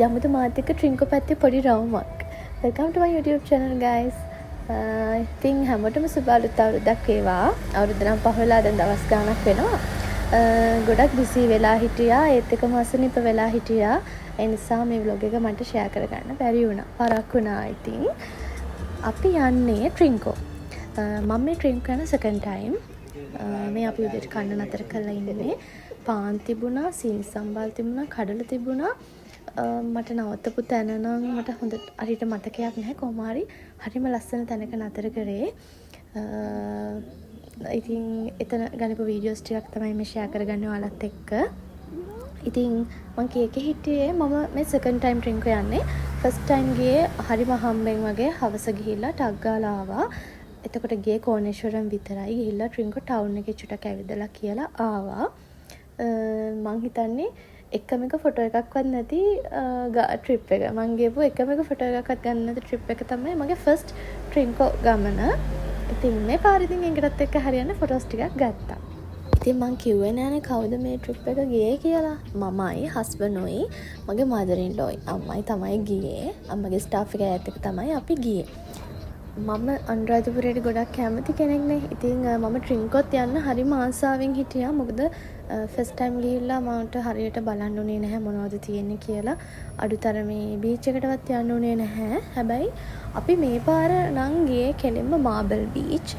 යමුද මාත් එක්ක ට්‍රින්කෝ පැත්තේ පොඩි රවුමක්. Welcome to my YouTube channel guys. ඉතින් හැමෝටම සුබ අලුත් අවුරුද්දක් වේවා. අවුරුද්ද නම් පහ වෙලා දැන් දවස් ගාණක් වෙනවා. ගොඩක් බිසි වෙලා හිටියා. ඒත් එකම අසනීප වෙලා හිටියා. ඒ නිසා මේ vlog එක මට share කරගන්න බැරි වුණා. පරක් වුණා ඉතින්. අපි යන්නේ ට්‍රින්කෝ. මම මේ ට්‍රින්කෝ යන second time. මේ අපි උදේට කන්න නතර කරලා ඉන්නේ. පාන් තිබුණා, සීනි සම්බල් තිබුණා, කඩල තිබුණා. මට නවත්තපු තැන නම් මට හොඳ හරියට මතකයක් නැහැ. කොහොම හරි හරිම ලස්සන තැනක නතර කරේ. ඉතින් එතන ගනිපු වීඩියෝස් ටිකක් තමයි මේ ෂෙයා කරගන්නේ ඔයාලත් එක්ක. ඉතින් මං කීකේ හිටියේ මම මේ second time ට්‍රින්කෝ යන්නේ. first time ගියේ හරිම හම්බෙන් වගේ හවස ගිහිල්ලා ටක් ගාලා ආවා. එතකොට ගියේ කෝණේශ්වරම් විතරයි. ගිහිල්ලා ට්‍රින්කෝ ටවුන් එකේ චුට්ටක් ඇවිදලා කියලා ආවා. මං හිතන්නේ එකම එක ෆොටෝ එකක්වත් නැති ට්‍රිප් එක. මං ගියපු එකම එක ෆොටෝ එකක්වත් ගන්න නැති ට්‍රිප් එක තමයි මගේ ෆස්ට් ට්‍රින්කෝ ගමන. ඉතින් මේ පාර ඉතින් එංගටත් එක්ක හරියන්න ෆොටෝස් ටිකක් ගත්තා. ඉතින් මං කිව්වේ නෑනේ කවුද මේ ට්‍රිප් එක ගියේ කියලා. මමයි, හස්බන්ඩ්ෝයි, මගේ මදර් ඉන් ලෝයි අම්මයි තමයි ගියේ. අම්මගේ ස්ටාෆ් එක ඇත් එක තමයි අපි ගියේ. මම අනුරාධපුරයට ගොඩක් කැමති කෙනෙක් නේ. ඉතින් මම ට්‍රින්කෝත් යන්න හරිම ආසාවෙන් හිටියා. මොකද ෆස්ට් ටයිම් ගිහිල්ලා මට හරියට බලන්න උනේ නැහැ මොනවද තියෙන්නේ කියලා. අඩුතරමේ බීච් එකටවත් යන්න උනේ නැහැ. හැබැයි අපි මේ පාර නම් ගියේ කෙලින්ම මාබල් බීච්.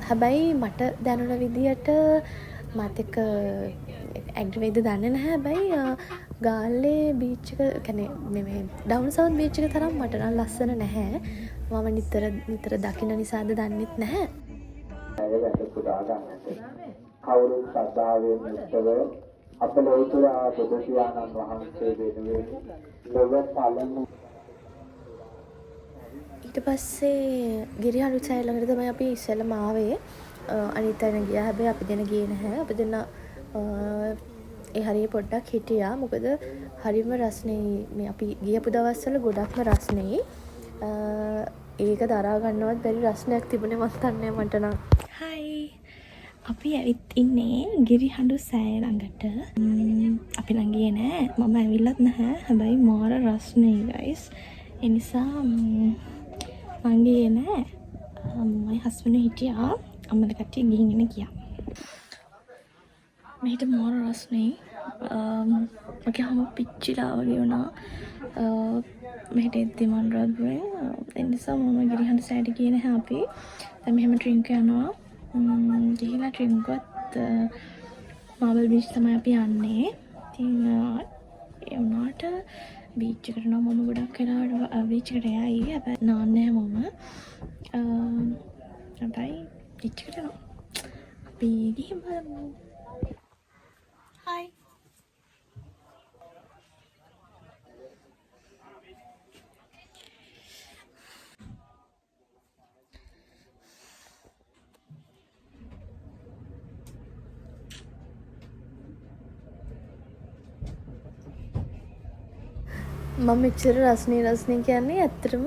හැබැයි මට දැනුණ විදියට මට එක ඇග්‍රිවේද දන්නේ නැහැ. හැබැයි ගාල්ලේ බීච් එක කියන්නේ මේ ඩවුන් සවුත් බීච් එක තරම් මට නම් ලස්සන නැහැ. මම නිතර දකින්න නිසාද දන්නෙත් නැහැ. කවුරුත් ශ්‍රද්ධාවෙන් යුක්තව අප ලෝතුරා බුදු පියාණන් වහන්සේ වෙනුවෙන් ලොව පළමු. ඊට පස්සේ ගිරිහඬු සෑය ළඟට තමයි අපි ඉස්සෙල්ලම ආවේ. අනිත් අය ගියා. හැබැයි අපි දෙන ගියේ නැහැ. අපි දෙන ඒ හරිය පොඩ්ඩක් හිටියා. මොකද හරිම රස්නේ මේ අපි ගියපු දවස්වල ගොඩක්ම රස්නේ. ඒක දරා ගන්නවත් බැරි රස්නයක් තිබුණේ මන් දන්නේ මට නම්. හයි. අපි ඇවිත් ඉන්නේ ගිරිහඬු සෑය ළඟට. අපි නම් ගියේ නෑ. මම ඇවිල්ලත් නැහැ. හැබැයි මාර රස්නේ ගයිස්. ඒ නිසා මං ගියේ නෑ. මයි හස්බන්ඩ් හිටියා. අම්මලා කට්ටිය ගිහින් ගියා. මෙහෙට මාර රස්නේ. මගේ හැම පිච්චිලා වගේ වුණා. මෙහෙට එද්දි මන් රද්දුවේ. ඒ නිසා මම ගිරිහඬු සෑයට ගියේ නැහැ අපි. දැන් මෙහෙම ට්‍රින්කෝ යනවා. ගිහිලා ට්‍රින්කෝත් මාබල් බීච් තමයි අපි යන්නේ. ඉතින් ඒ වුණාට බීච් එකට නම් මම ගොඩක් වෙලාවට බීච් එකට යයි. හැබැයි නාන්නේ නැහැ මම. හැබැයි බීච් එකට යනවා. අපි ගිහින් බලමු. Hi. මම මෙච්චර රස්නේ කියන්නේ ඇත්තටම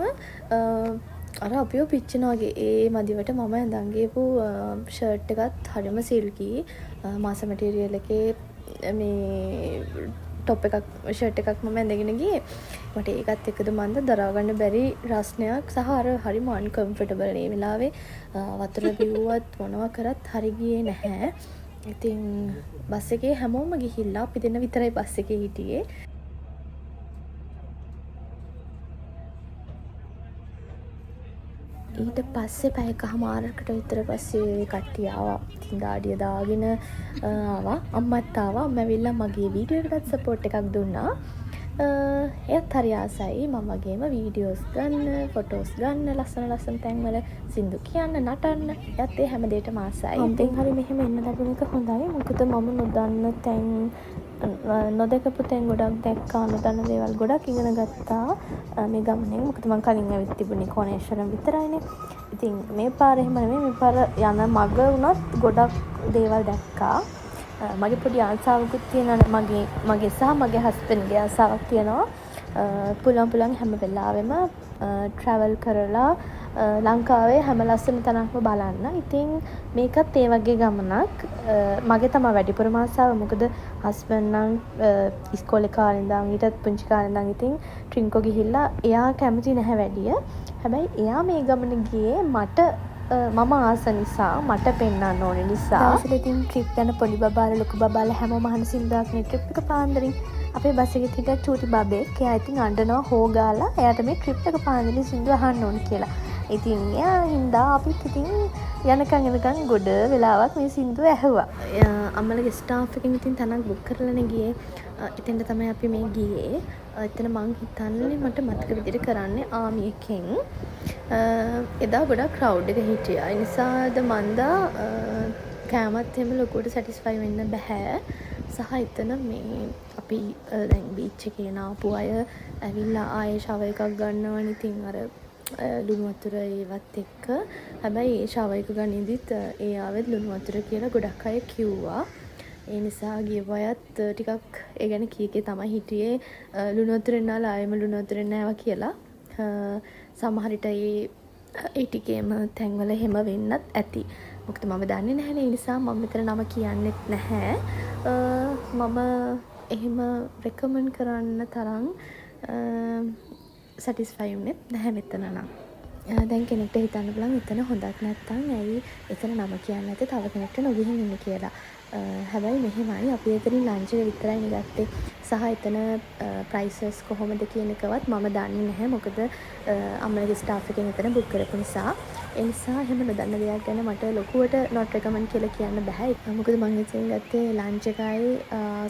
අර අපිව පිච්චෙනා වගේ. ඒ මදිවට මම ඇඳන් ගියපු ෂර්ට් එකත් හරිම සිල්කි. මාස මැටීරියල් එකේ මේ টොප් එකක් ෂර්ට් එකක් මම ඇඳගෙන ගියේ. මට ඒකත් එක්කද මන්ද දරා ගන්න බැරි රස්නයක් සහ අර හරිම අන්කම්ෆර්ටබල් මේ වෙලාවේ. වතුර බිව්වත් මොනවා කරත් හරි ගියේ නැහැ. ඉතින් බස් එකේ හැමෝම ගිහිල්ලා අපි දෙන්න විතරයි බස් එකේ හිටියේ. ඊට පස්සේ පැය එකමාරකට විතර පස්සේ කට්ටිය ආවා. ඉතින් දාඩිය දාගෙන ආවා. අම්මත් ආවා. අම්ම ඇවිල්ලා මගේ වීඩියෝ එකටත් සපෝට් එකක් දුන්නා. එයත් හරි ආසයි මම වගේම වීඩියෝස් ගන්න, ෆොටෝස් ගන්න, ලස්සන තැන්වල සින්දු කියන්න, නටන්න. එයත් ඒ හැම දෙයකටම ආසයි. ඉතින් හරි මෙහෙම ඉන්න ලැබුණ එක හොඳයි. මොකද මම නොදන්න තැන් නොදකපු තැන් ගොඩක් දැක්කා. නොදන්න දේවල් ගොඩක් ඉගෙන ගත්තා මේ ගමනේ. මොකද මම කලින් ඇවිත් තිබුණේ කෝණේශ්වරම් විතරයිනේ. ඉතින් මේ පාර එහෙම නෙමෙයි. මේ පාර යන මග වුණත් ගොඩක් දේවල් දැක්කා. මගේ පොඩි ආසාවකුත් තියෙනවා. මගේ සහ මගේ හස්බන්ඩ්ගේ ආසාවක් තියෙනවා. පුළුවන් හැම වෙලාවෙම ට්‍රැවල් කරලා ලංකාවේ හැම ලස්සන තැනක්ම බලන්න. ඉතින් මේකත් ඒ වගේ ගමනක්. මගේ තමයි වැඩිපුරම ආසාව. මොකද හස්බන්ඩ් නම් ඉස්කෝලේ කාලේ ඉඳන් ඊටත් පුංචි කාලේ ඉඳන් ඉතින් ට්‍රින්කෝ ගිහිල්ලා එයා කැමති නැහැ වැඩිය. හැබැයි එයා මේ ගමන ගියේ මට මම ආස නිසා මට පෙන්වන්න ඕන නිසා. දවසට ඉතින් ට්‍රිප් යන පොඩි බබාලා ලොකු බබාලා හැමෝම අහන සින්දුවක් නේ ට්‍රිප් එක පාන්දරින් අපේ බස් එකේ හිටිය චූටි බබෙක් එයා ඉතින් අඬනවා හොගාලා එයාට මේ ට්‍රිප් එක පාන්දරින් සින්දුව අහන්න ඕන කියලා. ඉතින් එයා හින්දා අපිත් ඉතින් යනකන් ගොඩ වෙලාවක් මේ සින්දුව ඇහුවා. අම්මලගේ ස්ටාෆ් එකෙන් ඉතින් තනක් බුක් කරලානේ ගියේ. එතෙන්ට තමයි අපි මේ ගියේ. එතන මං හිතන්නේ මට මතක විදිහට කරන්නේ ආමි එකෙන්. එදා ගොඩක් ක්‍රවුඩ් එක හිටියා. ඒ නිසාද මන්දා කෑමත් එහෙම ලොකුවට සැටිස්ෆයි වෙන්න බෑ. සහ එතන මේ අපි දැන් බීච් එකේ නාපු අය ඇවිල්ලා ආයේ ෂවර් එකක් ගන්නවනේ. ඉතින් අර ලුණු වතුර ඒවත් එක්ක. හැබැයි ඒ ෂවර් එක ගනිද්දිත් ඒ ආවෙත් ලුණු වතුර කියලා ගොඩක් අය කිව්වා. ඒ නිසා ගියපු අයත් ටිකක් ඒ ගැන කීකේ තමයි හිටියේ. ලුණු වතුරෙන් නාලා ආයෙම ලුණු වතුරෙන් නෑවා කියලා. සමහර විට ඒ ටිකේම තැන්වල හැම වෙන්නත් ඇති. මොකද මම දන්නේ නැහැනේ. ඒ නිසා මම මෙතන නම කියන්නෙත් නැහැ. මම එහෙම රෙකමන්ඩ් කරන්න තරම් සැටිස්ෆයි වුණෙත් නැහැ මෙතන නම්. දැන් කෙනෙක්ට හිතන්න පුළුවන් එතන හොඳක් නැත්තම් ඇයි එතන නම කියන්නේ නැත්තේ තව කෙනෙක්ට නොගිහින් ඉන්නේ කියලා. හැබැයි මෙහෙමයි අපි එතනින් ලන්ච් එක විතරයි ගත්තේ. සහ එතන ප්‍රයිසස් කොහොමද කියන එකවත් මම දන්නේ නැහැ. මොකද අම්මලගේ ස්ටාෆ් එකෙන් එතන බුක් කරපු නිසා. ඒ නිසා එහෙම නොදන්න දෙයක් ගැන මට ලොකුවට not recommend කියලා කියන්න බෑ. මොකද මම ඉතින් ගත්තේ ලන්ච් එකයි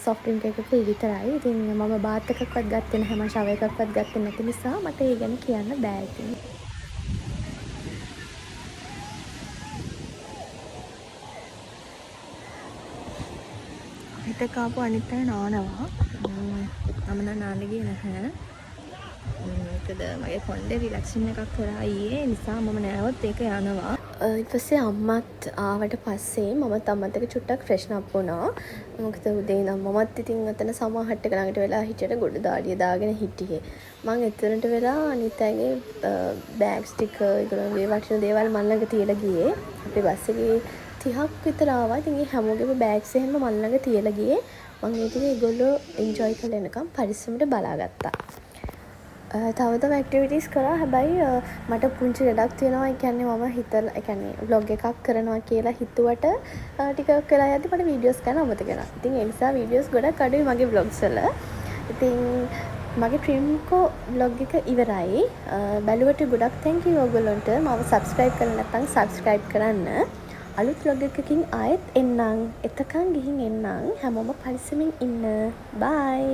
soft drink එකකුයි විතරයි. ඉතින් මම බාත් එකක්වත් ගත්තේ නැහැ. මම ෂවර් එකක්වත් ගත්තේ නැති නිසා මට ඒ ගැන කියන්න බෑ ඉතින්. හිත කාපු අනිත් අය නානවා. මම නම් නාන්න ගියේ නැහැ. මොකද මගේ කොණ්ඩේ රිලැක්සින් එකක් කරා ඊයේ. ඒ නිසා මම නෑවොත් ඒක යනවා. ඊට පස්සේ අම්මත් ආවට පස්සේ මමත් අම්මත් එක්ක චුට්ටක් ෆ්‍රෙෂන් අප් වුණා. මොකද උදේ ඉඳන් මමත් ඉතින් අතන සමාහට් එක ළඟට වෙලා හිටියට ගොඩ දාඩිය දාගෙන හිටියේ. මං එතනට වෙලා අනිත් අයගේ බෑග්ස් ටික ඒගොල්ලෝගේ වටින දේවල් මන් ළඟ තියලා ගියේ. අපේ බස් එකේ 30ක් විතර ආවා. ඉතින් ඒ හැමෝගේම බෑග්ස් එහෙම මන් ළඟ තියලා ගියේ. මං ඒ ටික ඒගොල්ලෝ එන්ජොයි කරලා එනකම් පරිස්සමට බලාගත්තා. තව ඇක්ටිවිටීස් කරා. හැබැයි මට පුංචි ලෙඩක් තියෙනවා. ඒ කියන්නේ මම හිතලා ඒ කියන්නේ vlog එකක් කරනවා කියලා හිතුවට ටිකක් වෙලා යද්දි මට වීඩියෝස් ගන්න අමතක වෙනවා. ඉතින් ඒ නිසා වීඩියෝස් ගොඩක් අඩුයි මගේ vlogs වල. ඉතින් මගේ ට්‍රින්කෝ vlog එක ඉවරයි. බැලුවට ගොඩක් thank you ඔයගොල්ලන්ට. මම subscribe කරලා නැත්නම් subscribe කරන්න. අලුත් vlog එකකින් ආයෙත් එන්නම්. එතකන් ගිහින් එන්නම්. හැමෝම පරිස්සමින් ඉන්න. bye.